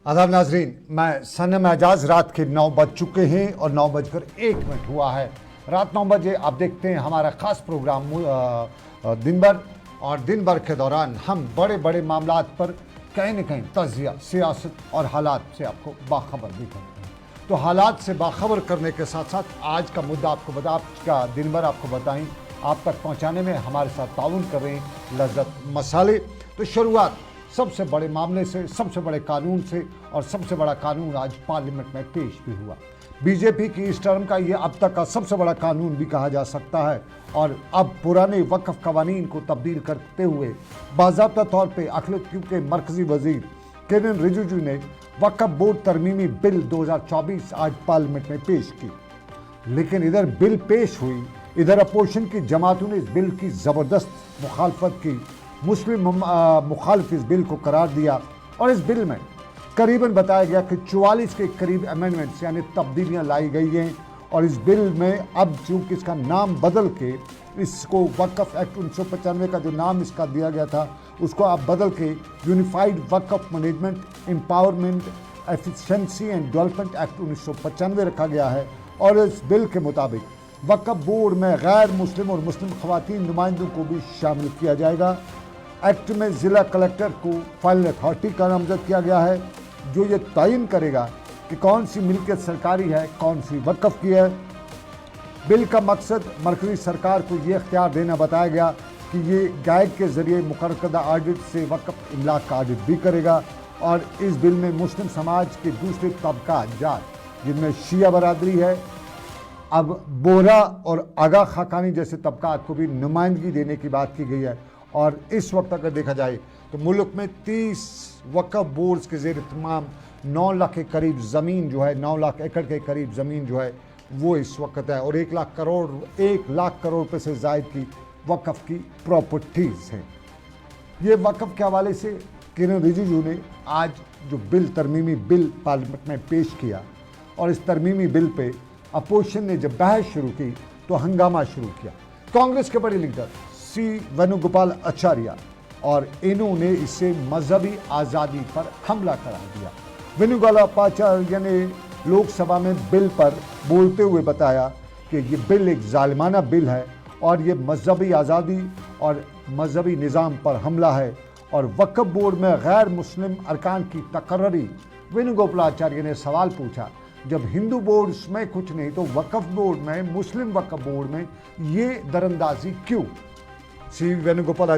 आदाब नाजरीन, मैं सनम एजाज। रात के 9 बज चुके हैं और 9:01 हुआ है। रात 9 बजे आप देखते हैं हमारा ख़ास प्रोग्राम दिन भर, और दिन भर के दौरान हम बड़े बड़े मामलात पर कहीं न कहीं तज़िया, सियासत और हालात से आपको बाखबर भी करते हैं। तो हालात से बाखबर करने के साथ साथ आज का मुद्दा आपको बता, आज का दिन भर आपको बताएं, आप तक पहुँचाने में हमारे साथ ताउन कर रहे हैं लज़्ज़त मसाले। तो शुरुआत सबसे बड़े मामले से, सबसे बड़े कानून से, और सबसे बड़ा कानून आज पार्लियामेंट में पेश भी हुआ। बीजेपी की इस टर्म का ये अब तक का सबसे बड़ा कानून भी कहा जा सकता है, और अब पुराने वक्फ कवानीन को तब्दील करते हुए बाज़ाब्ता तौर पे अखिलेश के मरकजी वजीर किरेन रिजिजू ने वक्फ बोर्ड तरमीमी बिल 2024 आज पार्लियामेंट में पेश की। लेकिन इधर बिल पेश हुई, इधर अपोजिशन की जमातों ने इस बिल की ज़बरदस्त मुखालफत की। मुस्लिम मुखालिफ इस बिल को करार दिया, और इस बिल में करीबन बताया गया कि 44 के करीब अमेंडमेंट्स यानी तब्दीलियां लाई गई हैं। और इस बिल में अब चूँकि इसका नाम बदल के इसको वक्फ एक्ट 1995 का जो नाम इसका दिया गया था उसको अब बदल के unified Waqf management empowerment efficiency and development act 1995 रखा गया है। और इस बिल के मुताबिक वक्फ बोर्ड में गैर मुस्लिम और मुस्लिम ख़वातीन नुमाइंदों को भी शामिल किया जाएगा। एक्ट में ज़िला कलेक्टर को फाइनल अथॉरिटी का नामजद किया गया है, जो ये तयन करेगा कि कौन सी मिल्कियत सरकारी है, कौन सी वक्फ की है। बिल का मकसद मरकज़ी सरकार को ये इख्तियार देना बताया गया कि ये गाइड के ज़रिए मुकर्रदा ऑडिट से वक्फ इमलाक का ऑडिट भी करेगा। और इस बिल में मुस्लिम समाज के दूसरे तबका जात जिनमें शिया बरादरी है, अब बोहरा और आगा खाकानी जैसे तबकात को भी नुमाइंदगी देने की बात की गई है। और इस वक्त अगर देखा जाए तो मुल्क में 30 वक्फ बोर्ड्स के ज़ेर तमाम 9 लाख के करीब ज़मीन जो है, 9 लाख एकड़ के करीब ज़मीन जो है वो इस वक्त है, और 1 लाख करोड़ रुपये से ज़ायद की वक्फ की प्रॉपर्टीज़ हैं। ये वक्फ के हवाले से किरेन रिजिजू ने आज जो बिल तरमीमी बिल पार्लियामेंट में पेश किया, और इस तरमीमी बिल पे अपोजिशन ने जब बहस शुरू की तो हंगामा शुरू किया। कांग्रेस के बड़े लीडर सी वेणुगोपाल आचार्य और इन्होंने इसे मजहबी आज़ादी पर हमला करार दिया। वेणुगोपाल आचार्य ने लोकसभा में बिल पर बोलते हुए बताया कि ये बिल एक जालिमाना बिल है, और ये मजहबी आज़ादी और मजहबी निज़ाम पर हमला है, और वक्फ बोर्ड में गैर मुस्लिम अरकान की तकर्री। वेणुगोपाल आचार्य ने सवाल पूछा, जब हिंदू बोर्ड्स में कुछ नहीं तो वक्फ बोर्ड में, मुस्लिम वक्फ बोर्ड में ये दरअंदाजी क्यों? श्री वेणुगोपाल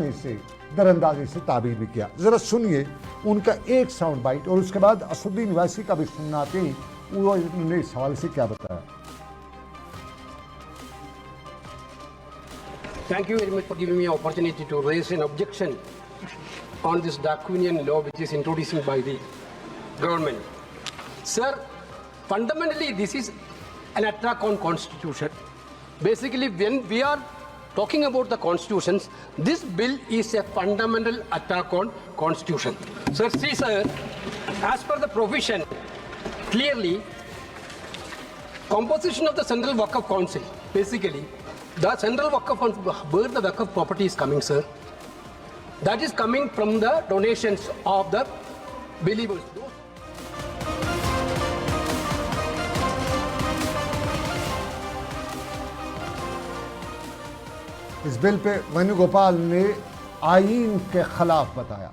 ने इसे दरअंदाजी से ताबीर भी किया। ज़रा सुनिए उनका एक साउंड बाइट, और उसके बाद असुद्दीन ओवैसी का भी सुनाते हैं वो उन्होंने इस हवाले से क्या बताया। Thank you very much for giving me an opportunity to raise an objection on this draconian law which is introducing by the government. Sir, fundamentally this is an attack on constitution. Basically, when we are talking about the constitutions, this bill is a fundamental attack on constitution. Sir, see sir, as per the provision, clearly, composition of the Central Waqf Council, basically, the Central Waqf Council, where the Waqf property is coming, sir, that is coming from the donations of the believers. इस bill pay Venugopal ने आईन के खिलाफ बताया,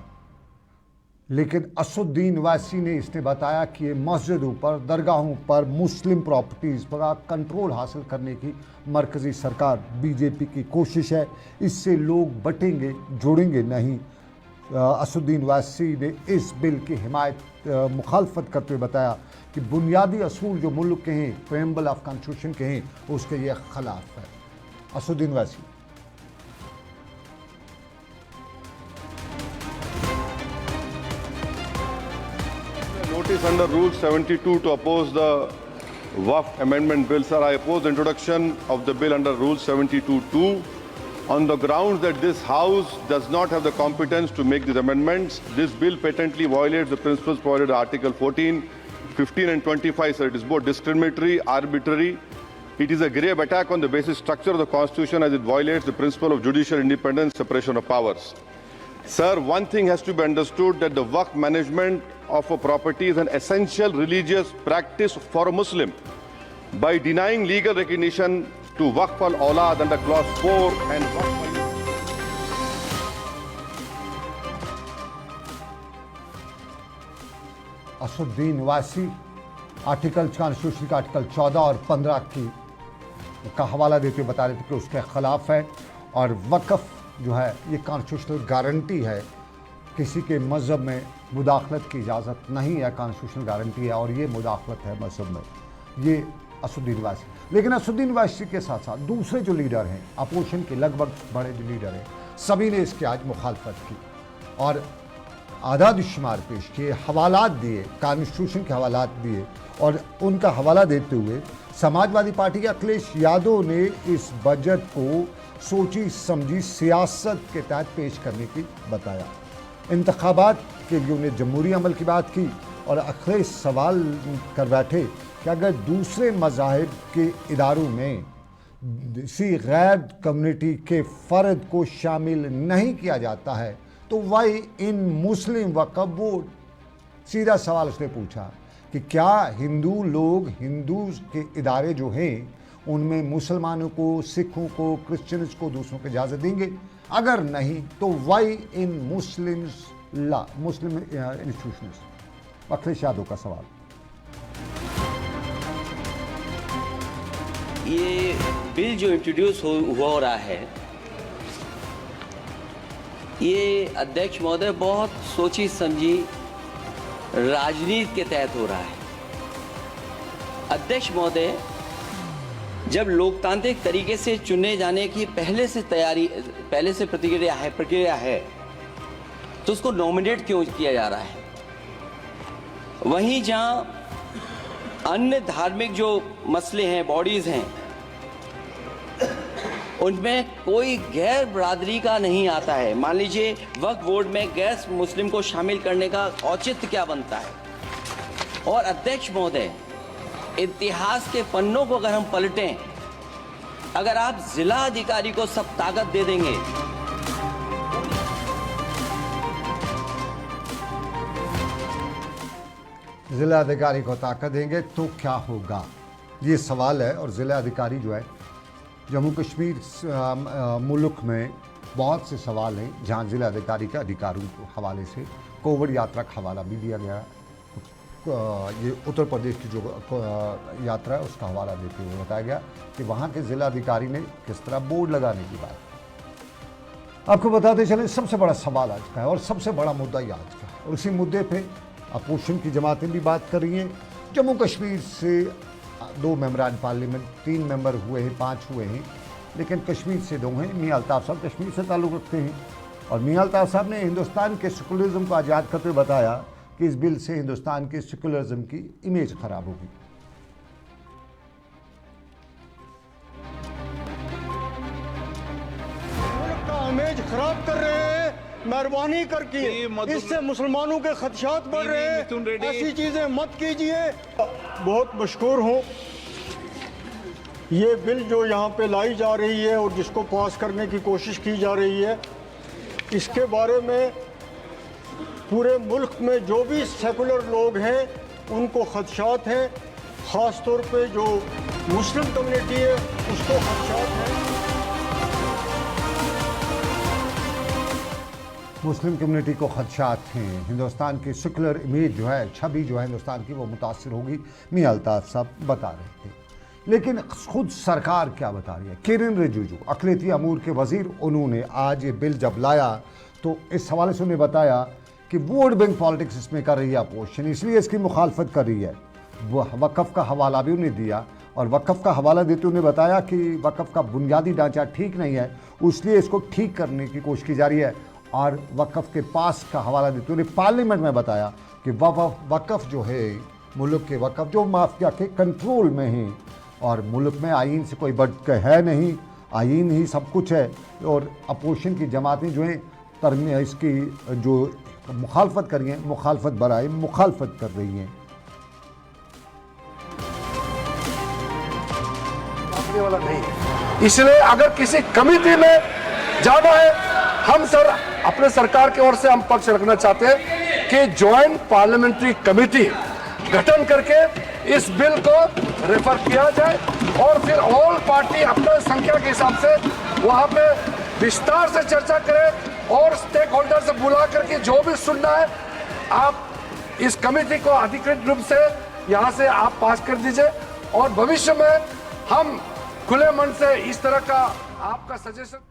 लेकिन असुद्दीन ओवैसी ने इसने बताया कि ये मस्जिदों पर, दरगाहों पर, मुस्लिम प्रॉपर्टीज़ पर कंट्रोल हासिल करने की मरकज़ी सरकार बीजेपी की कोशिश है, इससे लोग बटेंगे जुड़ेंगे नहीं। असुद्दीन ओवैसी ने इस बिल की हिमायत मुखालफत करते हुए बताया कि बुनियादी असूल जो मुल्क के हैं, प्रेम्बल ऑफ कॉन्स्टिट्यूशन के हैं, उसके ये खिलाफ है। Asaduddin Owaisi notice under Rule 72 to oppose the Waqf Amendment Bill. Sir, I oppose the introduction of the bill under Rule 72(2) on the grounds that this House does not have the competence to make these amendments. This bill patently violates the principles provided in Article 14, 15 and 25. Sir, it is both discriminatory, arbitrary. It is a grave attack on the basic structure of the Constitution as it violates the principle of judicial independence, separation of powers. Sir, one thing has to be understood that the Waqf management of a property is an essential religious practice for a Muslim. By denying legal recognition to Waqf al-Awlad under clause 4 and Waqf Asaduddin वासी article constitution का article 14 और 15 का हवाला देते हुए बता रहे थे कि उसके खिलाफ है और वक़्फ़ जो है ये कॉन्स्टिट्यूशनल गारंटी है, किसी के मज़हब में मुदाखलत की इजाज़त नहीं है, कॉन्स्टिट्यूशनल गारंटी है और ये मुदाखलत है मज़हब में। ये असुद्दीन वासी। लेकिन असुद्दीन वासी के साथ साथ दूसरे जो लीडर हैं अपोजिशन के, लगभग बड़े जो लीडर हैं, सभी ने इसकी आज मुखालफत की और आदाद शुमार पेश किए, हवालात दिए, कॉन्स्टिट्यूशन के हवालात दिए और उनका हवाला देते हुए समाजवादी पार्टी के अखिलेश यादव ने इस बजट को सोची समझी सियासत के तहत पेश करने की बताया। इंतखाबात के लिए उन्हें जमहूरी अमल की बात की और अखिलेश सवाल कर बैठे कि अगर दूसरे मज़ाहिब के इदारों में किसी गैर कम्युनिटी के फ़र्द को शामिल नहीं किया जाता है तो वाई इन मुस्लिम वक़्फ़ बोर्ड। सीधा सवाल उसने पूछा कि क्या हिंदू लोग, हिंदू के इदारे जो हैं उनमें मुसलमानों को, सिखों को, क्रिश्चियंस को, दूसरों को इजाज़त देंगे? अगर नहीं तो वाई इन मुस्लिम इंस्टीट्यूशंस। अखिलेश यादव का सवाल। ये बिल जो इंट्रोड्यूस हो रहा है, ये अध्यक्ष महोदय बहुत सोची समझी राजनीति के तहत हो रहा है। अध्यक्ष महोदय जब लोकतांत्रिक तरीके से चुने जाने की पहले से प्रक्रिया है तो उसको नॉमिनेट क्यों किया जा रहा है? वहीं जहां अन्य धार्मिक जो मसले हैं, बॉडीज हैं, उनमें कोई गैर बरादरी का नहीं आता है। मान लीजिए वक्फ बोर्ड में गैर मुस्लिम को शामिल करने का औचित्य क्या बनता है? और अध्यक्ष महोदय, इतिहास के पन्नों को अगर हम पलटें, अगर आप जिला अधिकारी को सब ताकत दे देंगे, ज़िला अधिकारी को ताकत देंगे तो क्या होगा, ये सवाल है। और ज़िला अधिकारी जो है, जम्मू कश्मीर मुल्क में बहुत से सवाल हैं जहाँ ज़िला अधिकारी के अधिकारों के हवाले से कोविड यात्रा का हवाला भी दिया गया। ये उत्तर प्रदेश की जो यात्रा है उसका हवाला देते हुए बताया गया कि वहाँ के ज़िला अधिकारी ने किस तरह बोर्ड लगाने की बात। आपको बताते चलें सबसे बड़ा सवाल आज का है और सबसे बड़ा मुद्दा ये आज का है और उसी मुद्दे पे अपोजिशन की जमातें भी बात कर रही हैं। जम्मू कश्मीर से 2 मेंबरान पार्लियामेंट, 3 मेंबर हुए हैं, 5 हुए हैं, लेकिन कश्मीर से 2 हैं। मियां अल्ताफ़ साहब कश्मीर से ताल्लुक़ रखते हैं और मियां अल्ताफ़ साहब ने हिंदुस्तान के सेकुलरिज्म को आज़ाद करते हुए बताया कि इस बिल से हिंदुस्तान के सेकुलरिज्म की इमेज ख़राब होगी। मुल्क का इमेज खराब कर रहे हैं, मेहरबानी करके इससे मुसलमानों के खदशात बढ़ रहे हैं, ऐसी चीजें मत कीजिए। बहुत मशकूर हूँ। ये बिल जो यहाँ पे लाई जा रही है और जिसको पास करने की कोशिश की जा रही है, इसके बारे में पूरे मुल्क में जो भी सेकुलर लोग हैं उनको खदशात हैं, ख़ास तौर पे जो मुस्लिम कम्युनिटी है उसको खदशात हैं। मुस्लिम कम्युनिटी को खदशात हैं, हिंदुस्तान की सेकुलर इमेज जो है, छवि जो है हिंदुस्तान की, वो मुतासिर होगी। मियां अल्ताफ़ साहब बता रहे थे, लेकिन खुद सरकार क्या बता रही है? किरेन रिजिजू, अक़लियती अमूर के वज़ीर, उन्होंने आज ये बिल जब लाया तो इस हवाले से उन्हें बताया कि वोट बैंक पॉलिटिक्स इसमें कर रही है अपोजिशन, इसलिए इसकी मुखालफत कर रही है। वक़्फ़ का हवाला भी उन्हें दिया और वक़्फ़ का हवाला देते उन्हें बताया कि वक़्फ़ का बुनियादी ढांचा ठीक नहीं है, इसलिए इसको ठीक करने की कोशिश की जा रही है। और वक़्फ़ के पास का हवाला देते उन्हें पार्लियामेंट में बताया कि वक़्फ़ जो है, मुल्क के वक़्फ़ जो माफिया के कंट्रोल में हैं और मुल्क में आइन से कोई बढ़ के है नहीं, आइन ही सब कुछ है। और अपोजिशन की जमातें जो हैं इसकी जो मुखालफत कर रही हैं, मुखालफत बराए मुखालफत कर रही हैं। वाला नहीं, इसलिए अगर किसी कमिटी में जाना है, हम सर अपने सरकार की ओर से हम पक्ष रखना चाहते हैं कि ज्वाइंट पार्लियामेंट्री कमेटी गठन करके इस बिल को रेफर किया जाए और फिर ऑल पार्टी अपने संख्या के हिसाब से वहां पे विस्तार से चर्चा करें और स्टेक होल्डर से बुला करके जो भी सुनना है आप इस कमेटी को अधिकृत रूप से यहां से आप पास कर दीजिए और भविष्य में हम खुले मन से इस तरह का आपका सजेशन।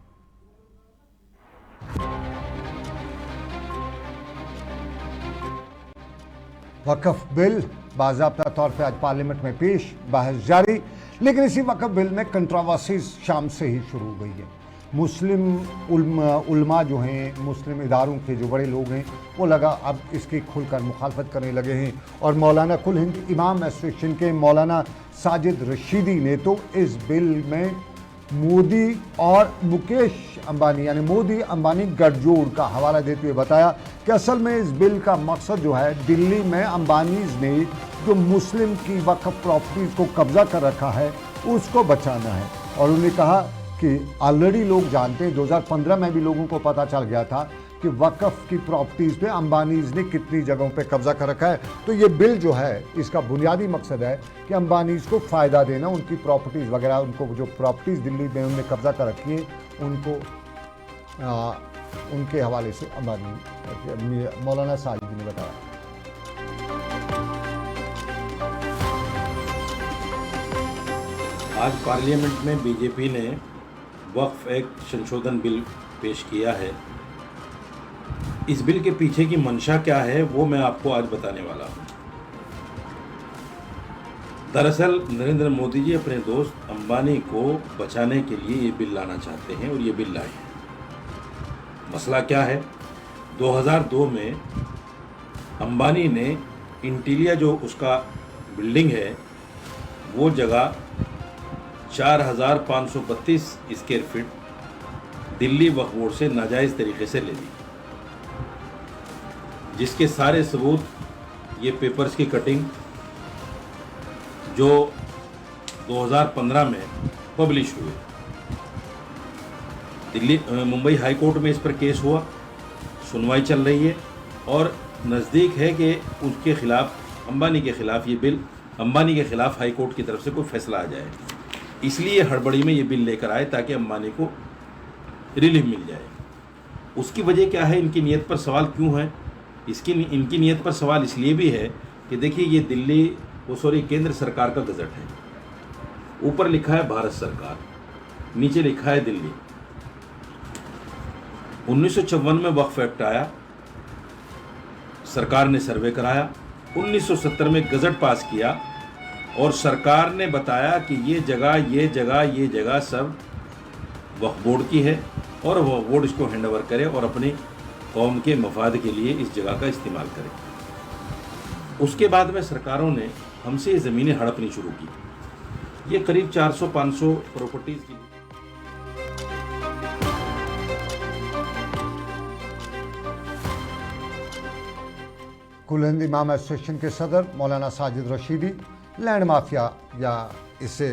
वक्फ बिल बाज़ाब्ता तौर पर आज पार्लियामेंट में पेश, बहस जारी। लेकिन इसी वक्फ बिल में कंट्रोवर्सीज शाम से ही शुरू हो गई है। मुस्लिम उलमा जो हैं, मुस्लिम इदारों के जो बड़े लोग हैं, वो लगा अब इसकी खुलकर मुखालफत करने लगे हैं। और मौलाना कुल हिंद इमाम एसोसिएशन के मौलाना साजिद रशीदी ने तो इस बिल में मोदी और मुकेश अंबानी यानी मोदी अंबानी गठजोड़ का हवाला देते हुए बताया कि असल में इस बिल का मकसद जो है, दिल्ली में अंबानीज ने जो मुस्लिम की वक्फ प्रॉपर्टीज़ को कब्जा कर रखा है उसको बचाना है। और उन्होंने कहा कि ऑलरेडी लोग जानते हैं, 2015 में भी लोगों को पता चल गया था कि वक्फ की प्रॉपर्टीज़ पे अंबानीज ने कितनी जगहों पे कब्जा कर रखा है। तो ये बिल जो है, इसका बुनियादी मकसद है कि अंबानीज को फ़ायदा देना, उनकी प्रॉपर्टीज़ वगैरह, उनको जो प्रॉपर्टीज़ दिल्ली में उन्होंने कब्जा कर रखी है उनको उनके हवाले से अंबानी मौलाना साजिद ने बताया। आज पार्लियामेंट में बीजेपी ने वक्फ एक्ट संशोधन बिल पेश किया है। इस बिल के पीछे की मंशा क्या है वो मैं आपको आज बताने वाला हूँ। दरअसल नरेंद्र मोदी जी अपने दोस्त अंबानी को बचाने के लिए ये बिल लाना चाहते हैं और ये बिल लाए हैं। मसला क्या है? 2002 में अंबानी ने इंटीलिया जो उसका बिल्डिंग है वो जगह 4532 square feet Delhi Waqf board से नाजायज़ तरीके से ले ली, जिसके सारे सबूत ये पेपर्स की कटिंग जो 2015 में पब्लिश हुए। मुंबई हाई कोर्ट में इस पर केस हुआ, सुनवाई चल रही है और नज़दीक है कि उसके खिलाफ, अंबानी के खिलाफ ये बिल, अंबानी के खिलाफ हाई कोर्ट की तरफ से कोई फैसला आ जाए। इसलिए हड़बड़ी में ये बिल लेकर आए ताकि अंबानी को रिलीफ मिल जाए। उसकी वजह क्या है, इनकी नीयत पर सवाल क्यों है? इनकी नीयत पर सवाल इसलिए भी है कि देखिए ये केंद्र सरकार का गजट है। ऊपर लिखा है भारत सरकार, नीचे लिखा है दिल्ली। 1954 में वक्फ एक्ट आया, सरकार ने सर्वे कराया, 1970 में गजट पास किया और सरकार ने बताया कि ये जगह सब वक्फ बोर्ड की है और वक्फ बोर्ड इसको हैंडओवर करे और अपनी कौम के मफाद के लिए इस जगह का इस्तेमाल करे। उसके बाद में सरकारों ने हमसे ये ज़मीनें हड़पनी शुरू की। ये करीब 400-500 प्रॉपर्टीज़ की। कुल हिंद इमाम एसोसिएशन के सदर मौलाना साजिद रशीदी लैंड माफिया या इसे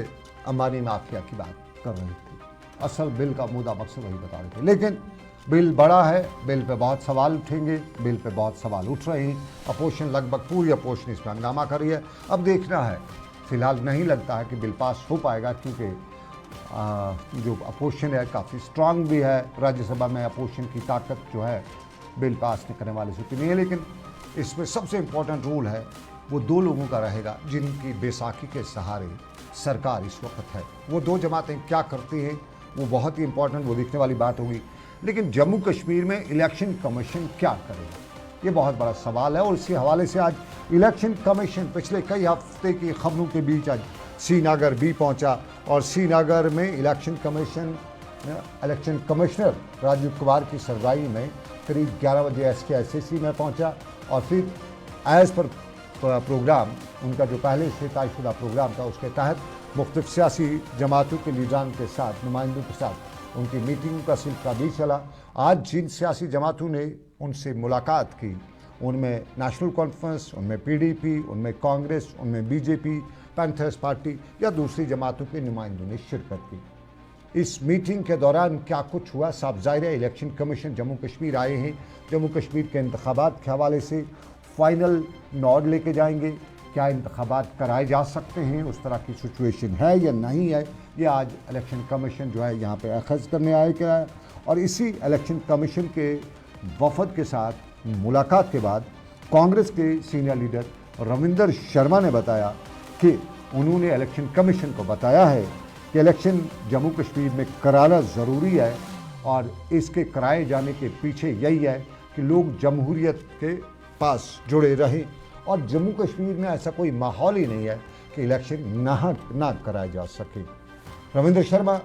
अंबानी माफिया की बात कर रहे थे। असल बिल का मुद्दा मकसद वही बता रहे थे। लेकिन बिल बड़ा है, बिल पे बहुत सवाल उठेंगे, बिल पे बहुत सवाल उठ रहे हैं। अपोजिशन, लगभग पूरी अपोजिशन इसमें हंगामा कर रही है। अब देखना है, फिलहाल नहीं लगता है कि बिल पास हो पाएगा क्योंकि जो अपोजिशन है काफ़ी स्ट्रांग भी है। राज्यसभा में अपोजिशन की ताकत जो है बिल पास नहीं करने वाली स्थिति नहीं है। लेकिन इसमें सबसे इम्पोर्टेंट रूल है वो दो लोगों का रहेगा जिनकी बैसाखी के सहारे सरकार इस वक्त है। वो दो जमातें क्या करती हैं वो बहुत ही इंपॉर्टेंट, वो देखने वाली बात होगी। लेकिन जम्मू कश्मीर में इलेक्शन कमीशन क्या करेगा, ये बहुत बड़ा सवाल है। और इसी हवाले से आज इलेक्शन कमीशन पिछले कई हफ्ते की खबरों के बीच आज श्रीनगर भी पहुंचा और श्रीनगर में इलेक्शन कमिश्नर राजीव कुमार की सरबराही में करीब 11 बजे SKSAC में पहुंचा और फिर एज़ पर प्रोग्राम, उनका जो पहले से तयशुदा प्रोग्राम था उसके तहत मुख्तलिफ सियासी जमातों के लीडरान के साथ, नुमाइंदों के साथ उनकी मीटिंग का सिलसिला भी चला। आज जिन सियासी जमातों ने उनसे मुलाकात की उनमें नेशनल कॉन्फ्रेंस, उनमें PDP, उनमें कांग्रेस, उनमें BJP, पैंथर्स पार्टी या दूसरी जमातों के नुमाइंदों ने शिरकत की। इस मीटिंग के दौरान क्या कुछ हुआ साफ जाहिर है। इलेक्शन कमीशन जम्मू कश्मीर आए हैं, जम्मू कश्मीर के इंतखाबात के हवाले से फाइनल नॉड लेके जाएंगे। क्या इंतखाबात कराए जा सकते हैं, उस तरह की सिचुएशन है या नहीं है, ये आज इलेक्शन कमीशन जो है यहाँ पे अखज़ करने आया। और इसी इलेक्शन कमीशन के वफद के साथ मुलाकात के बाद कांग्रेस के सीनियर लीडर रविंदर शर्मा ने बताया कि उन्होंने इलेक्शन कमीशन को बताया है कि इलेक्शन जम्मू कश्मीर में कराना ज़रूरी है और इसके कराए जाने के पीछे यही है कि लोग जमहूरियत के पास जुड़े रहें और जम्मू कश्मीर में ऐसा कोई माहौल ही नहीं है कि इलेक्शन ना कराए जा सके। रविंदर शर्मा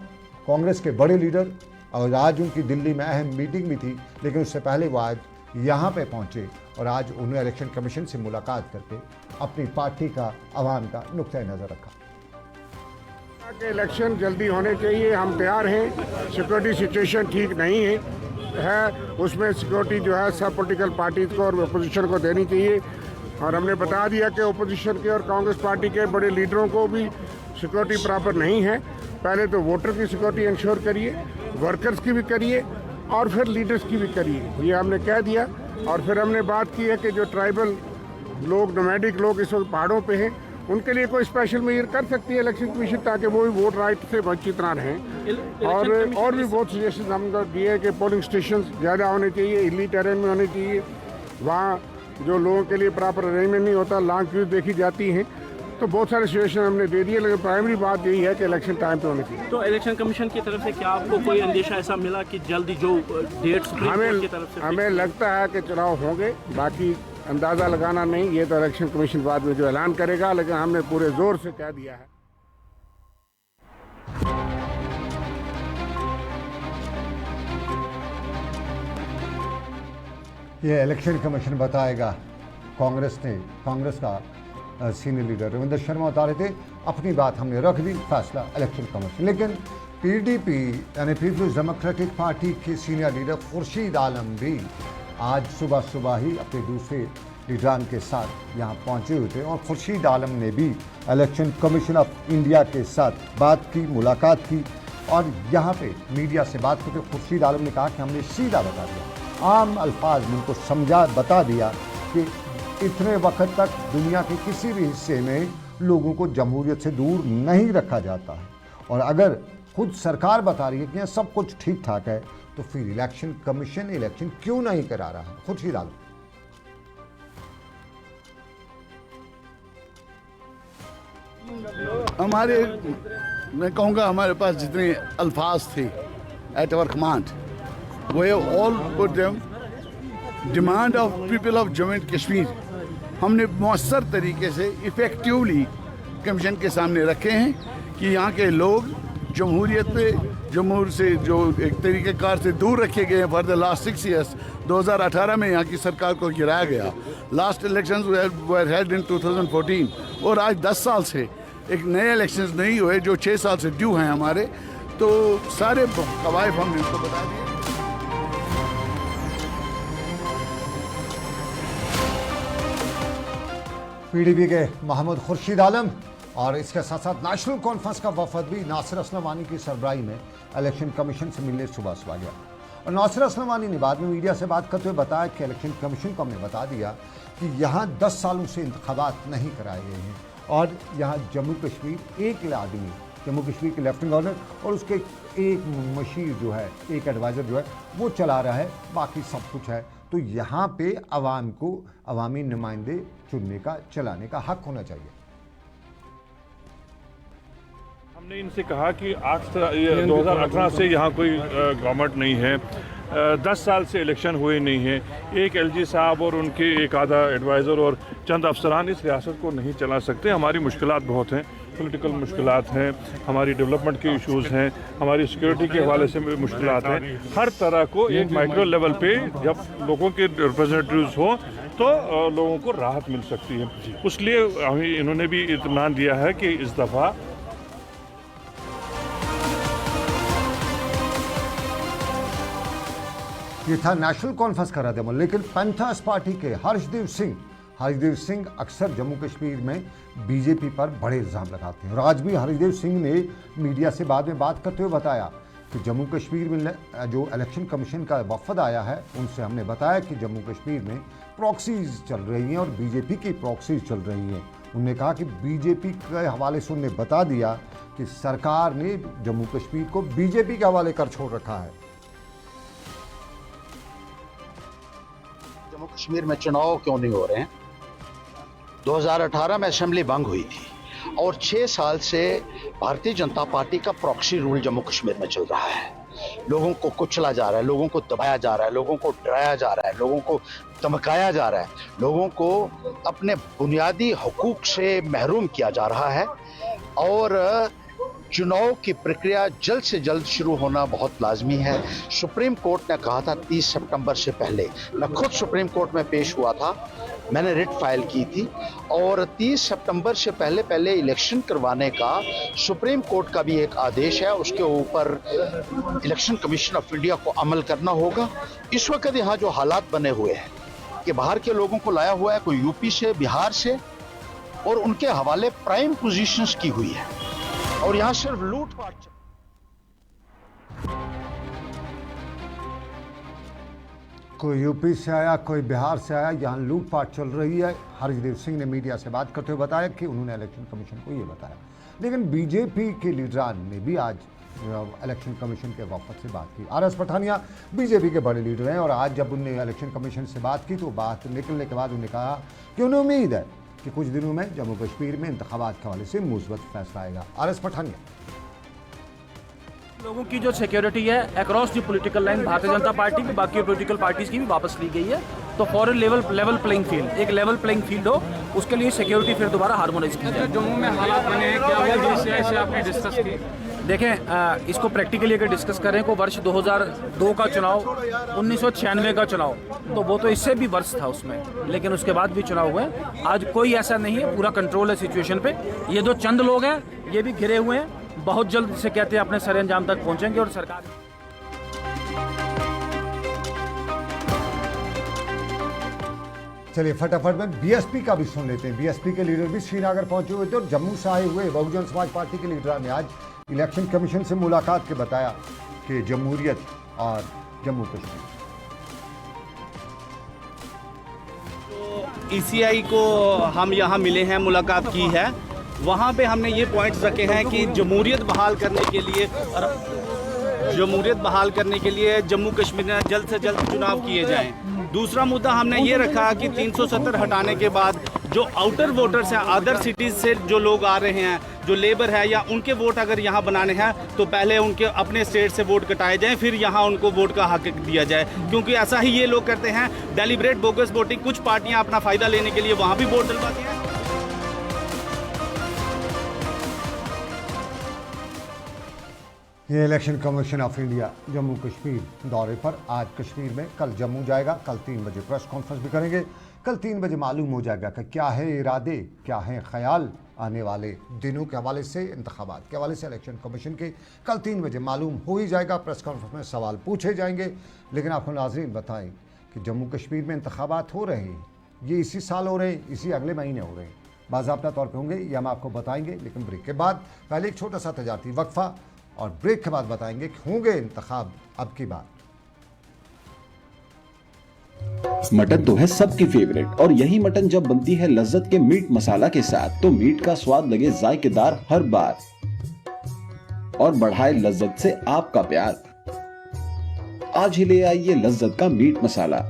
कांग्रेस के बड़े लीडर और आज उनकी दिल्ली में अहम मीटिंग भी थी, लेकिन उससे पहले वो आज यहाँ पे पहुँचे और आज उन्होंने इलेक्शन कमीशन से मुलाकात करके अपनी पार्टी का आवाम का नुक्ता नज़र रखा। कि इलेक्शन जल्दी होने चाहिए, हम तैयार हैं। सिक्योरिटी सिचुएशन ठीक नहीं है, उसमें सिक्योरिटी जो है सब पॉलिटिकल पार्टीज को और अपोजिशन को देनी चाहिए। और हमने बता दिया कि अपोजिशन के और कांग्रेस पार्टी के बड़े लीडरों को भी सिक्योरिटी प्रॉपर नहीं है। पहले तो वोटर की सिक्योरिटी इंश्योर करिए, वर्कर्स की भी करिए और फिर लीडर्स की भी करिए, ये हमने कह दिया। और फिर हमने बात की है कि जो ट्राइबल लोग, नोमैडिक लोग इस वक्त पहाड़ों पे हैं, उनके लिए कोई स्पेशल मेजर कर सकती है इलेक्शन कमीशन, ताकि वो भी वोट राइट से वंचित ना रहें। और भी बहुत सजेशन हमने दिए हैं कि पोलिंग स्टेशन ज़्यादा होने चाहिए, हिली टेरेन में होने चाहिए, वहाँ जो लोगों के लिए प्रॉपर अरेंजमेंट नहीं होता, लॉन्ग क्यूज देखी जाती हैं। तो बहुत सारे सजेशन हमने दे दिए, लेकिन प्राइमरी बात यही है कि इलेक्शन टाइम पे होनी चाहिए। तो इलेक्शन कमीशन की तरफ से क्या आपको कोई अंदेशा ऐसा मिला कि जल्दी जो डेट्स की तरफ से हमें लगता है कि चुनाव होंगे, बाकी अंदाज़ा लगाना नहीं, ये तो इलेक्शन कमीशन बाद में जो ऐलान करेगा, लेकिन हमने पूरे जोर से कह दिया है। ये इलेक्शन कमीशन बताएगा। कांग्रेस का सीनियर लीडर रविंदर शर्मा बता रहे थे, अपनी बात हमने रख दी, फैसला इलेक्शन कमीशन। लेकिन पीडीपी यानी पीपल्स डेमोक्रेटिक पार्टी के सीनियर लीडर खुर्शीद आलम भी आज सुबह ही अपने दूसरे लीडरान के साथ यहाँ पहुँचे हुए थे और खुर्शीद आलम ने भी इलेक्शन कमीशन ऑफ इंडिया के साथ बात की, मुलाकात की और यहाँ पे मीडिया से बात करते खुर्शीद आलम ने कहा कि हमने सीधा बता दिया, आम अल्फाज में उनको बता दिया कि इतने वक्त तक दुनिया के किसी भी हिस्से में लोगों को जमहूरियत से दूर नहीं रखा जाता है और अगर खुद सरकार बता रही है कि यहाँ सब कुछ ठीक ठाक है तो फिर इलेक्शन कमीशन इलेक्शन क्यों नहीं करा रहा है। खुर्शीद आलम मैं कहूँगा हमारे पास जितने अल्फाज थे at our command, we have all put them demand of people of Jammu and Kashmir हमने मौसर तरीके से इफ़ेक्टिवली कमीशन के सामने रखे हैं कि यहाँ के लोग जमहूरियत पे जमहूर से जो एक तरीक़ेकार से दूर रखे गए हैं फॉर द लास्ट 6 years। 2018 में यहाँ की सरकार को गिराया गया, last elections were held in 2014 और आज 10 साल से एक नए इलेक्शंस नहीं हुए जो 6 साल से ड्यू हैं हमारे, तो सारे कवायद हमने उनको बता दिए। पीडीपी के मोहम्मद खुर्शीद आलम और इसके साथ साथ नेशनल कॉन्फ्रेंस का वफद भी नासिर असलम वानी की सरबराही में इलेक्शन कमीशन से मिलने सुबह गया और नासिर असलम वानी ने बाद में मीडिया से बात करते हुए बताया कि इलेक्शन कमीशन को हमने बता दिया कि यहाँ 10 सालों से इंतखाबात नहीं कराए गए हैं और यहाँ जम्मू कश्मीर एक आदमी, जम्मू कश्मीर के लेफ्टिनेंट गवर्नर और उसके एक मशीर जो है, एक एडवाइज़र जो है वो चला रहा है, बाकी सब कुछ है। तो यहाँ पे आवाम को अवामी नुमाइंदे चुनने का, चलाने का हक होना चाहिए। हमने इनसे कहा कि 2018 से यहाँ कोई गवर्नमेंट नहीं है, 10 साल से इलेक्शन हुए नहीं है, एक एलजी साहब और उनके एक आधा एडवाइज़र और चंद अफसरान इस रियासत को नहीं चला सकते। हमारी मुश्किलात बहुत हैं, पॉलिटिकल मुश्किलात हैं, हमारी डेवलपमेंट के इश्यूज़ हैं, हमारी सिक्योरिटी के हवाले से मुश्किलात हैं। हर तरह को एक माइक्रो लेवल पे जब लोगों के रिप्रेजेंटेटिव्स हों तो लोगों को राहत मिल सकती है। इसलिए हमें इन्होंने भी इत्मीनान दिया है कि इस दफ़ा ये था नेशनल कॉन्फ्रेंस का रद्द-ए-अमल, लेकिन पैंथर्स पार्टी के हर्षदेव सिंह हरिदेव सिंह अक्सर जम्मू कश्मीर में बीजेपी पर बड़े इल्ज़ाम लगाते हैं और आज भी हरिदेव सिंह ने मीडिया से बाद में बात करते हुए बताया कि जम्मू कश्मीर में जो इलेक्शन कमीशन का वफद आया है उनसे हमने बताया कि जम्मू कश्मीर में प्रॉक्सीज चल रही हैं और बीजेपी की प्रॉक्सीज चल रही हैं। उन्होंने कहा कि बीजेपी के हवाले से उन्होंने बता दिया कि सरकार ने जम्मू कश्मीर को बीजेपी के हवाले कर छोड़ रखा है। जम्मू कश्मीर में चुनाव क्यों नहीं हो रहे हैं? 2018 में असेंबली भंग हुई थी और 6 साल से भारतीय जनता पार्टी का प्रॉक्सी रूल जम्मू कश्मीर में चल रहा है। लोगों को कुचला जा रहा है, लोगों को दबाया जा रहा है, लोगों को डराया जा रहा है, लोगों को धमकाया जा रहा है, लोगों को अपने बुनियादी हकूक से महरूम किया जा रहा है और चुनाव की प्रक्रिया जल्द से जल्द शुरू होना बहुत लाजमी है। सुप्रीम कोर्ट ने कहा था 30 सितंबर से पहले, मैं खुद सुप्रीम कोर्ट में पेश हुआ था, मैंने रिट फाइल की थी और 30 सितंबर से पहले इलेक्शन करवाने का सुप्रीम कोर्ट का भी एक आदेश है, उसके ऊपर इलेक्शन कमीशन ऑफ इंडिया को अमल करना होगा। इस वक्त यहाँ जो हालात बने हुए हैं कि बाहर के लोगों को लाया हुआ है, कोई यूपी से, बिहार से, और उनके हवाले प्राइम पोजीशंस की हुई है और यहाँ सिर्फ लूटपाट। कोई यूपी से आया, कोई बिहार से आया, यहाँ लूटपाट चल रही है। हरिदेव सिंह ने मीडिया से बात करते हुए बताया कि उन्होंने इलेक्शन कमीशन को ये बताया। लेकिन बीजेपी के लीडरान ने भी आज इलेक्शन कमीशन के वफद से बात की। आर एस पठानिया बीजेपी के बड़े लीडर हैं और आज जब उन्होंने इलेक्शन कमीशन से बात की तो बात निकलने के बाद उन्होंने कहा कि उन्हें उम्मीद है कि कुछ दिनों में जम्मू कश्मीर में इंतखाबात के हवाले से मुस्बत फैसला आएगा। आर एस पठानिया, लोगों की जो सिक्योरिटी है across the political line, Bharatiya Janata party की, बाकी पॉलिटिकल पार्टीज की भी वापस ली गई है। तो फॉर लेवल प्लेइंग फील्ड, एक लेवल प्लेइंग फील्ड हो, उसके लिए सिक्योरिटी फिर दोबारा हार्मोनाइज की जाए। जम्मू में हालात बने हैं, क्या वो आपने डिस्कस की? देखें, इसको प्रैक्टिकली अगर डिस्कस करें को वर्ष 2002 का चुनाव, 1996 का चुनाव, तो वो तो इससे भी वर्ष था उसमें, लेकिन उसके बाद भी चुनाव हुए। आज कोई ऐसा नहीं है, पूरा कंट्रोल है सिचुएशन पे। ये जो चंद लोग हैं ये भी घिरे हुए हैं, बहुत जल्द से कहते हैं अपने सरे अंजाम तक पहुंचेंगे और सरकार। चलिए फटाफट में बीएसपी का भी सुन लेते हैं। बीएसपी के लीडर भी श्रीनगर पहुंचे हुए थे और जम्मू से आए हुए बहुजन समाज पार्टी के लीडर ने आज इलेक्शन कमीशन से मुलाकात के बताया कि जमहूरियत और जम्मू कश्मीर, तो ईसीआई को हम यहाँ मिले हैं, मुलाकात की है। वहाँ पे हमने ये पॉइंट्स रखे हैं कि जमहूरियत बहाल करने के लिए जम्मू कश्मीर में जल्द से जल्द चुनाव किए जाएं। दूसरा मुद्दा हमने ये रखा कि 370 हटाने के बाद जो आउटर वोटर्स हैं, अदर सिटीज़ से जो लोग आ रहे हैं, जो लेबर है या उनके वोट अगर यहाँ बनाने हैं तो पहले उनके अपने स्टेट से वोट कटाए जाएं, फिर यहाँ उनको वोट का हक दिया जाए। क्योंकि ऐसा ही ये लोग करते हैं, डेलिब्रेट बोगस वोटिंग। कुछ पार्टियाँ अपना फ़ायदा लेने के लिए वहाँ भी वोट डलवाती हैं। ये election commission of India Jammu Kashmir दौरे पर आज कश्मीर में, कल जम्मू जाएगा, कल 3 बजे प्रेस कॉन्फ्रेंस भी करेंगे। कल 3 बजे मालूम हो जाएगा कि क्या है इरादे, क्या है ख्याल आने वाले दिनों के हवाले से, इंतखाबात के हवाले से इलेक्शन कमीशन के। कल 3 बजे मालूम हो ही जाएगा। प्रेस कॉन्फ्रेंस में सवाल पूछे जाएंगे। लेकिन आपको नाज़रीन बताएं कि जम्मू कश्मीर में इंतखाबात हो रहे हैं, ये इसी साल हो रहे हैं, इसी अगले महीने हो रहे हैं, बाज़ाब्ता तौर पर होंगे, ये हम आपको बताएंगे। लेकिन ब्रेक के बाद पहले एक छोटा सा तजारती वक्फा और ब्रेक के बाद बताएंगे कि होंगे इंतखाब अब की बात। मटन तो है सबकी फेवरेट और यही मटन जब बनती है लज्जत के मीट मसाला के साथ तो मीट का स्वाद लगे जायकेदार हर बार और बढ़ाए लज्जत से आपका प्यार। आज ही ले आइए लज्जत का meat masala.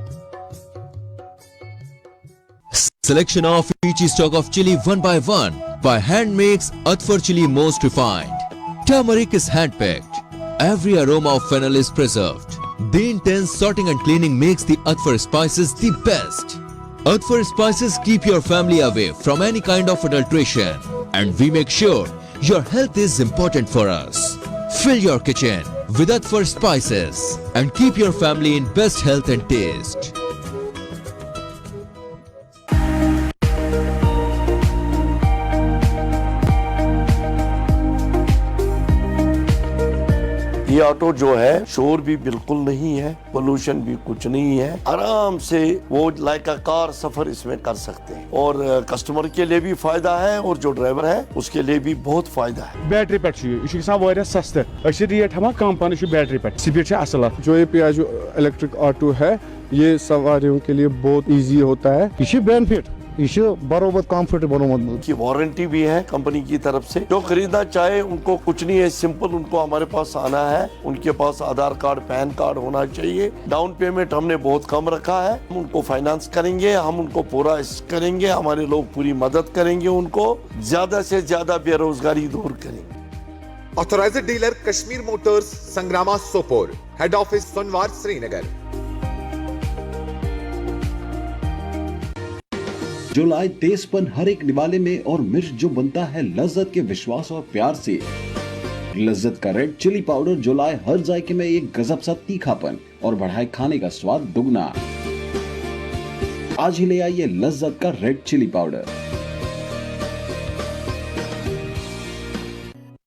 Selection of each stock of chili one by one by hand makes Atfar chili most refined. Turmeric is hand-picked. Every aroma of fennel is preserved. The intense sorting and cleaning makes the Atfar spices the best. Atfar spices keep your family away from any kind of adulteration. And we make sure your health is important for us. Fill your kitchen with Atfar spices and keep your family in best health and taste. ये auto जो है शोर भी बिल्कुल नहीं है, pollution भी कुछ नहीं है, आराम से वो लाइक अ कार सफर इसमें कर सकते हैं और कस्टमर के लिए भी फायदा है और जो ड्राइवर है उसके लिए भी बहुत फायदा है। बैटरी पे सस्ते रेट हम कम पान बैटरी पे स्पीड असल जो ये पियाजो इलेक्ट्रिक ऑटो है ये सवारियों के लिए बहुत इजी होता है, ये बेनिफिट ये बरोबर कंफर्टेबल की वारंटी भी है कंपनी की तरफ से। जो खरीदना चाहे उनको कुछ नहीं है, सिंपल उनको हमारे पास आना है, उनके पास आधार कार्ड पैन कार्ड होना चाहिए। डाउन पेमेंट हमने बहुत कम रखा है, हम उनको फाइनेंस करेंगे, हम उनको पूरा करेंगे, हमारे लोग पूरी मदद करेंगे, उनको ज्यादा से ज्यादा बेरोजगारी दूर करेंगे। Authorised dealer Kashmir motors, Sangrama Sopore, head office Sonwar Srinagar. जो लाए तेजपन हर एक निवाले में और मिर्च जो बनता है लज्जत के विश्वास और प्यार से। लज्जत का रेड चिली पाउडर जो लाए हर जायके में एक गजब सा तीखापन और बढ़ाए खाने का स्वाद दुगना। आज ही ले आइए लज्जत का रेड चिली पाउडर।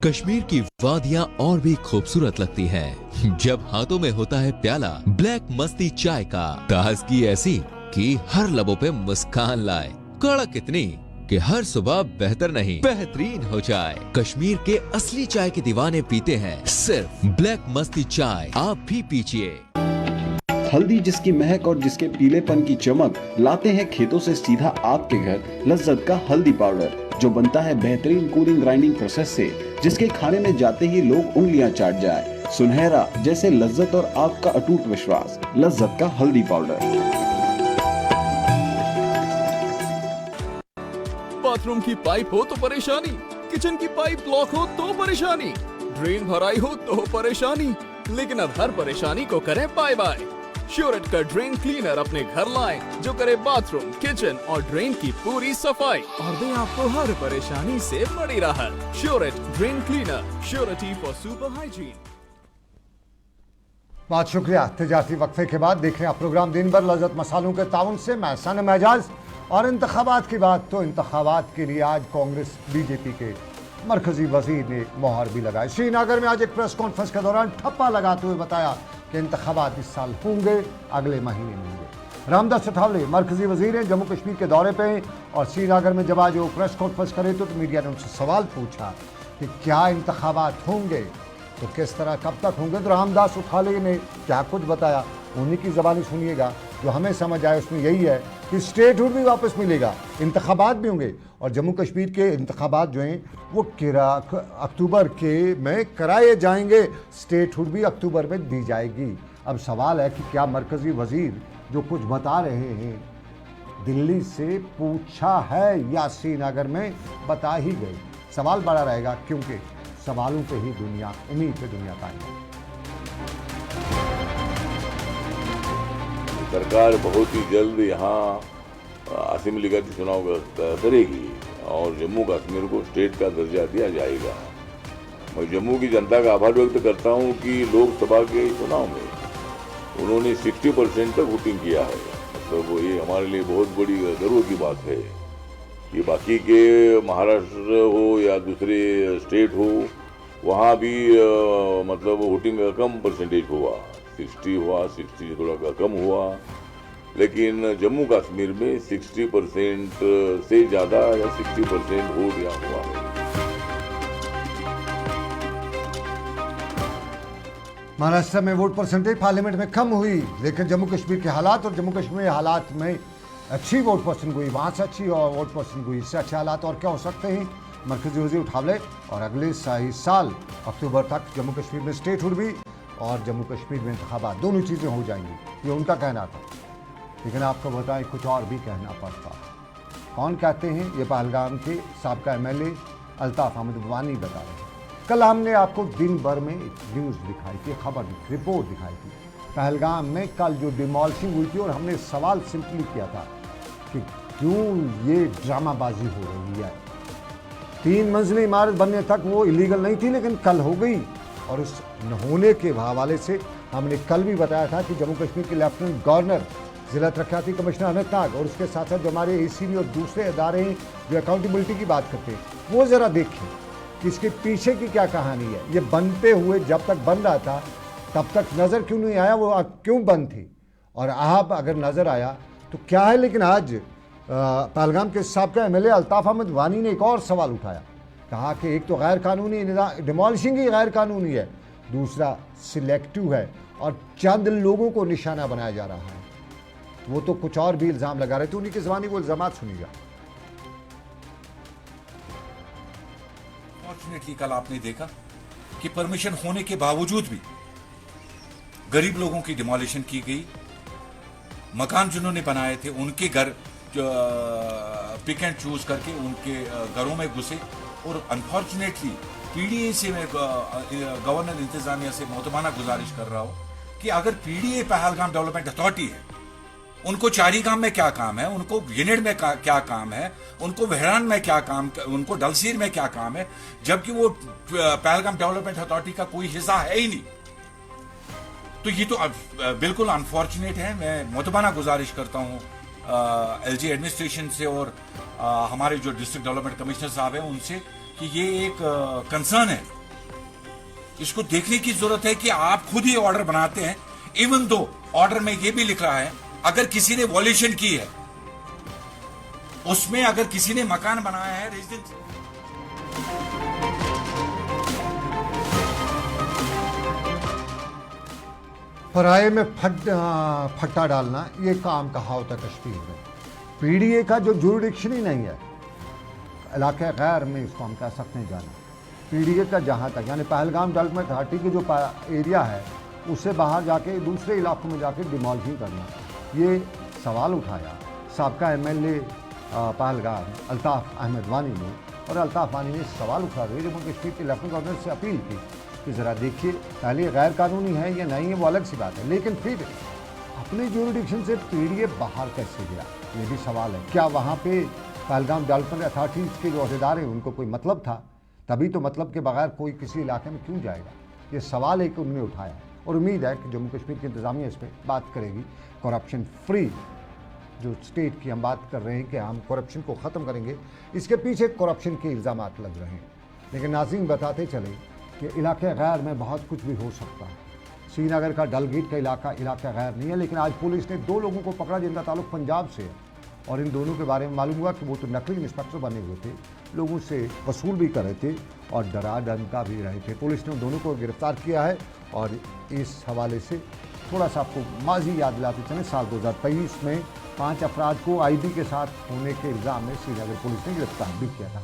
कश्मीर की वादियां और भी खूबसूरत लगती हैं जब हाथों में होता है प्याला ब्लैक मस्ती चाय का। ताजगी ऐसी कि हर लबों पे मुस्कान लाए, कड़क इतनी कि हर सुबह बेहतर नहीं बेहतरीन हो जाए। कश्मीर के असली चाय के दीवाने पीते हैं सिर्फ ब्लैक मस्ती चाय, आप भी पीजिए। हल्दी जिसकी महक और जिसके पीलेपन की चमक लाते हैं खेतों से सीधा आपके घर लज्जत का हल्दी पाउडर जो बनता है बेहतरीन कूलिंग ग्राइंडिंग प्रोसेस से, जिसके खाने में जाते ही लोग उंगलियां चाट जाए। सुनहरा जैसे लज्जत और आपका अटूट विश्वास, लज्जत का हल्दी पाउडर। बाथरूम की पाइप हो तो परेशानी, किचन की पाइप ब्लॉक हो तो परेशानी, ड्रेन भराई हो तो परेशानी, लेकिन अब हर परेशानी को करें बाय बाय। श्योरेट का ड्रेन क्लीनर अपने घर लाएं जो करे बाथरूम, किचन और ड्रेन की पूरी सफाई और दे आपको हर परेशानी से बड़ी राहत। श्योरेट drain cleaner, surety for super hygiene. बहुत शुक्रिया। तिजारती वक्फे के बाद देख रहे हैं प्रोग्राम दिन भर लज्जत मसालों के ताउन से। मैं सनम एजाज। और इंतखाबात की बात तो इंतखाबात के लिए आज कांग्रेस बीजेपी के मरकजी वजीर ने मोहर भी लगाई। श्रीनगर में आज एक प्रेस कॉन्फ्रेंस के दौरान ठप्पा लगाते हुए बताया कि इंतखाबात इस साल होंगे, अगले महीने में होंगे। रामदास अठावले मरकजी वजीर हैं, जम्मू कश्मीर के दौरे पे हैं और श्रीनगर में जब आज वो प्रेस कॉन्फ्रेंस करे तो मीडिया ने उनसे सवाल पूछा कि क्या इंतखाबात होंगे तो किस तरह, कब तक होंगे। तो रामदास अठावले ने क्या कुछ बताया, उन्हीं की ज़बानी सुनिएगा। जो हमें समझ आया उसमें यही है कि स्टेटहुड भी वापस मिलेगा, इंतखाबात भी होंगे और जम्मू कश्मीर के इंतखाबात जो हैं वो अक्टूबर के में कराए जाएंगे, स्टेटहुड भी अक्टूबर में दी जाएगी। अब सवाल है कि क्या मरकज़ी वज़ीर जो कुछ बता रहे हैं दिल्ली से पूछा है या श्रीनगर में बता ही गए। सवाल बड़ा रहेगा क्योंकि सवालों पे ही दुनिया, उम्मीद पे दुनिया कायम है। सरकार बहुत ही जल्द यहाँ असेंबली का चुनाव करेगी और जम्मू कश्मीर को स्टेट का दर्जा दिया जाएगा। मैं जम्मू की जनता का आभार व्यक्त करता हूँ कि लोकसभा के चुनाव में उन्होंने 60% तक वोटिंग किया है। मतलब ये हमारे लिए बहुत बड़ी गर्व की बात है। ये बाकी के महाराष्ट्र हो या दूसरे स्टेट हो वहाँ भी मतलब वोटिंग का कम परसेंटेज हुआ, 60 हुआ, 60 थोड़ा कम हुआ, लेकिन जम्मू कश्मीर में 60% से ज़्यादा या 60% वोट यहाँ हुआ है। महाराष्ट्र में वोट परसेंटेज पार्लियामेंट में कम हुई, लेकिन जम्मू कश्मीर के हालात और जम्मू कश्मीर हालात में अच्छी वोट परसेंट हुई, वहाँ से अच्छी और वोट परसेंट हुई। इससे अच्छे हालात और क्या हो सकते हैं। मरकजी वज़ीर उठावले और अगले साल अक्टूबर तक जम्मू कश्मीर में स्टेटहुड भी और जम्मू कश्मीर में इंतखाबात, दोनों चीज़ें हो जाएंगी, ये उनका कहना था। लेकिन आपको बताएं कुछ और भी कहना पड़ता। कौन कहते हैं? ये पहलगाम के साबका MLA अल्ताफ अहमद वानी बता रहे हैं। कल हमने आपको दिन भर में एक न्यूज़ दिखाई थी, खबर रिपोर्ट दिखाई थी पहलगाम में कल जो डिमॉलिशिंग हुई थी और हमने सवाल सिंपली किया था कि क्यों ये ड्रामाबाजी हो रही है। 3 मंजिली इमारत बनने तक वो इलीगल नहीं थी, लेकिन कल हो गई। और उस होने के हवाले से हमने कल भी बताया था कि जम्मू कश्मीर के लेफ्टिनेंट गवर्नर, जिला तरक्याती कमिश्नर अनंतनाग और उसके साथ साथ जो हमारे ACB और दूसरे इदारे हैं जो अकाउंटेबिलिटी की बात करते हैं, वो ज़रा देखें कि इसके पीछे की क्या कहानी है। ये बनते हुए जब तक बन रहा था तब तक नज़र क्यों नहीं आया वो क्यों बंद थी, और अब अगर नज़र आया तो क्या है। लेकिन आज पहलगाम के साबका एमएलए अल्ताफ अहमद वानी ने एक और सवाल उठाया, कहा कि एक तो गैर कानूनी डिमोलिशिंग ही गैर कानूनी है, दूसरा सिलेक्टिव है और चंद लोगों को निशाना बनाया जा रहा है। वो तो कुछ और भी इल्ज़ाम लगा रहे थे, उन्हीं की ज़बानी वो इल्ज़ामात सुनिएगा। फॉर्चुनेटली कल आपने देखा कि परमिशन होने के बावजूद भी गरीब लोगों की डिमोलिशन की गई। मकान जिन्होंने बनाए थे उनके घर पिक एंड चूज करके उनके घरों में घुसे, और अनफॉर्चुनेटली पीडीए से मैं गवर्नर इंतजामिया से मोहतबाना गुजारिश कर रहा हूं कि अगर पीडीए पहलगाम डेवलपमेंट अथॉरिटी है, उनको चारीगाम में क्या काम है, उनको गिनेड में क्या काम है, उनको वेहरान में क्या काम, उनको डलसीर में क्या काम है, जबकि वो पहलगाम डेवलपमेंट अथॉरिटी का कोई हिस्सा है ही नहीं। तो ये तो बिल्कुल अनफॉर्चुनेट है। मैं मुतबाना गुजारिश करता हूँ एलजी एडमिनिस्ट्रेशन से और हमारे जो डिस्ट्रिक्ट डेवलपमेंट कमिश्नर साहब हैं उनसे कि ये एक कंसर्न है, इसको देखने की जरूरत है कि आप खुद ही ऑर्डर बनाते हैं। इवन दो ऑर्डर में ये भी लिख रहा है अगर किसी ने वॉल्यूशन की है, उसमें अगर किसी ने मकान बनाया है रेजिडेंस, पराये में फट्टा डालना ये काम कहा होता है कश्मीर में। पीडीए का जो जुरिडिक्शन ही नहीं है, इलाके गैर में इसको हम कह सकते हैं जाना। पीडीए का जहाँ तक यानी पहलगाम डेवलपमेंट अथॉरिटी के जो एरिया है उससे बाहर जाके दूसरे इलाकों में जाके डिमोलिशिंग करना, ये सवाल उठाया साबका एमएलए पहलगाम अल्ताफ अहमद वानी ने। और अल्ताफ वानी ने सवाल उठा दिए जम्मू कश्मीर के लेफ्टिनेंट गवर्नर से अपील की कि ज़रा देखिए पहले गैर कानूनी है या नहीं है वो अलग सी बात है, लेकिन फिर अपने जुरिडिक्शन से पीडीए बाहर कैसे गया, ये भी सवाल है। क्या वहाँ पे पहलगाम डेवलपमेंट अथॉरिटीज़ के जो अहदेदार हैं उनको कोई मतलब था, तभी तो मतलब के बगैर कोई किसी इलाके में क्यों जाएगा, ये सवाल एक उन्होंने उठाया। और उम्मीद है कि जम्मू कश्मीर की इंतज़ामिया इस पर बात करेगी। करप्शन फ्री जो स्टेट की हम बात कर रहे हैं कि हम करप्शन को ख़त्म करेंगे, इसके पीछे करप्शन के इल्ज़ाम लग रहे हैं। लेकिन नाज़रीन बताते चले कि इलाके गैर में बहुत कुछ भी हो सकता है। श्रीनगर का डलगेट का इलाका गैर नहीं है, लेकिन आज पुलिस ने 2 लोगों को पकड़ा जिनका ताल्लुक पंजाब से है, और इन दोनों के बारे में मालूम हुआ कि वो तो नकली इंस्पेक्टर बने हुए थे, लोगों से वसूल भी कर रहे थे और डरा धमका भी रहे थे। पुलिस ने उन दोनों को गिरफ्तार किया है। और इस हवाले से थोड़ा सा आपको माजी याद दिलाते चलें, साल 2023 में 5 अफराद को आईडी के साथ होने के इल्ज़ाम में श्रीनगर पुलिस ने गिरफ्तार भी किया था।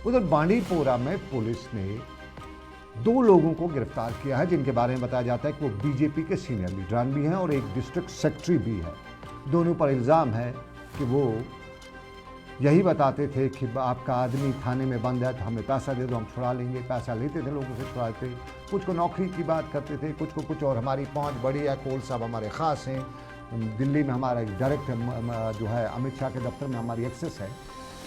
उधर बांडीपोरा में पुलिस ने 2 लोगों को गिरफ्तार किया है जिनके बारे में बताया जाता है कि वो बीजेपी के सीनियर लीडरान भी हैं और एक डिस्ट्रिक्ट सेक्रेटरी भी है। दोनों पर इल्ज़ाम है कि वो यही बताते थे कि आपका आदमी थाने में बंद है तो हमें पैसा दे दो, हम छुड़ा लेंगे। पैसा लेते थे लोगों से, छुड़ाते। कुछ को नौकरी की बात करते थे, कुछ को कुछ और। हमारी पहुंच बड़ी है, कोल साहब हमारे ख़ास हैं, दिल्ली में हमारा डायरेक्ट जो है अमित शाह के दफ्तर में हमारी एक्सेस है,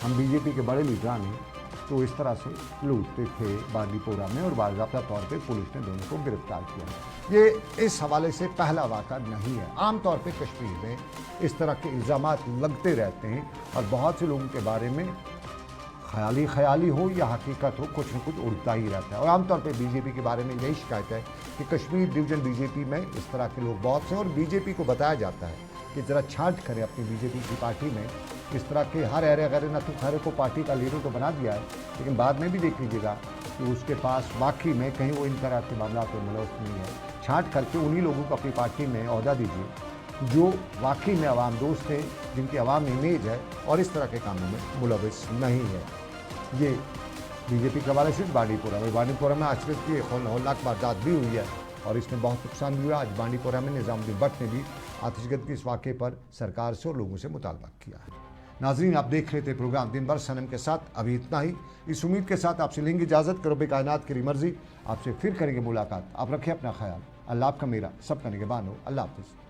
हम बीजेपी के बड़े लीडरान हैं। तो इस तरह से लूटते थे बांडीपोरा में, और बाकायदा तौर पे पुलिस ने दोनों को गिरफ्तार किया। ये इस हवाले से पहला वाक़ा नहीं है। आमतौर पे कश्मीर में इस तरह के इल्ज़ामात लगते रहते हैं और बहुत से लोगों के बारे में ख्याली हो या हकीकत हो, कुछ न कुछ उड़ता ही रहता है। और आमतौर पे बीजेपी के बारे में यही शिकायत है कि कश्मीर डिवीज़न बीजेपी में इस तरह के लोग बहुत से हैं, और बीजेपी को बताया जाता है कि ज़रा छांट करें अपनी बीजेपी की पार्टी में। इस तरह के हर अरे गैर नतु खैरे को पार्टी का लीडर तो बना दिया है, लेकिन बाद में भी देख लीजिएगा कि उसके पास वाकई में कहीं वो इन तरह के मामला तो मुलव्वस नहीं है। छांट करके उन्हीं लोगों को अपनी पार्टी में ओहदा दीजिए जो वाकई में अवाम दोस्त है, जिनकी अवाम इमेज है और इस तरह के कामों में मुलव्वस नहीं है। ये बीजेपी के हवाले से बांडीपोरा में आश्रित की हौलनाक वारदात भी हुई है और इसमें बहुत नुकसान भी हुआ। आज बांडीपोरा में निज़ामुद्दीन भट्ट ने भी आतिशगत के इस वाक़े पर सरकार से और लोगों से मुतालबा किया है। नाज़रीन, आप देख रहे थे प्रोग्राम दिन भर सनम के साथ। अभी इतना ही। इस उम्मीद के साथ आपसे लेंगे इजाज़त। रब कायनात की मर्ज़ी, आपसे फिर करेंगे मुलाकात। आप रखें अपना ख्याल। अल्लाह आपका मेरा सबका निगहबान हो। अल्लाह हाफ़िज़।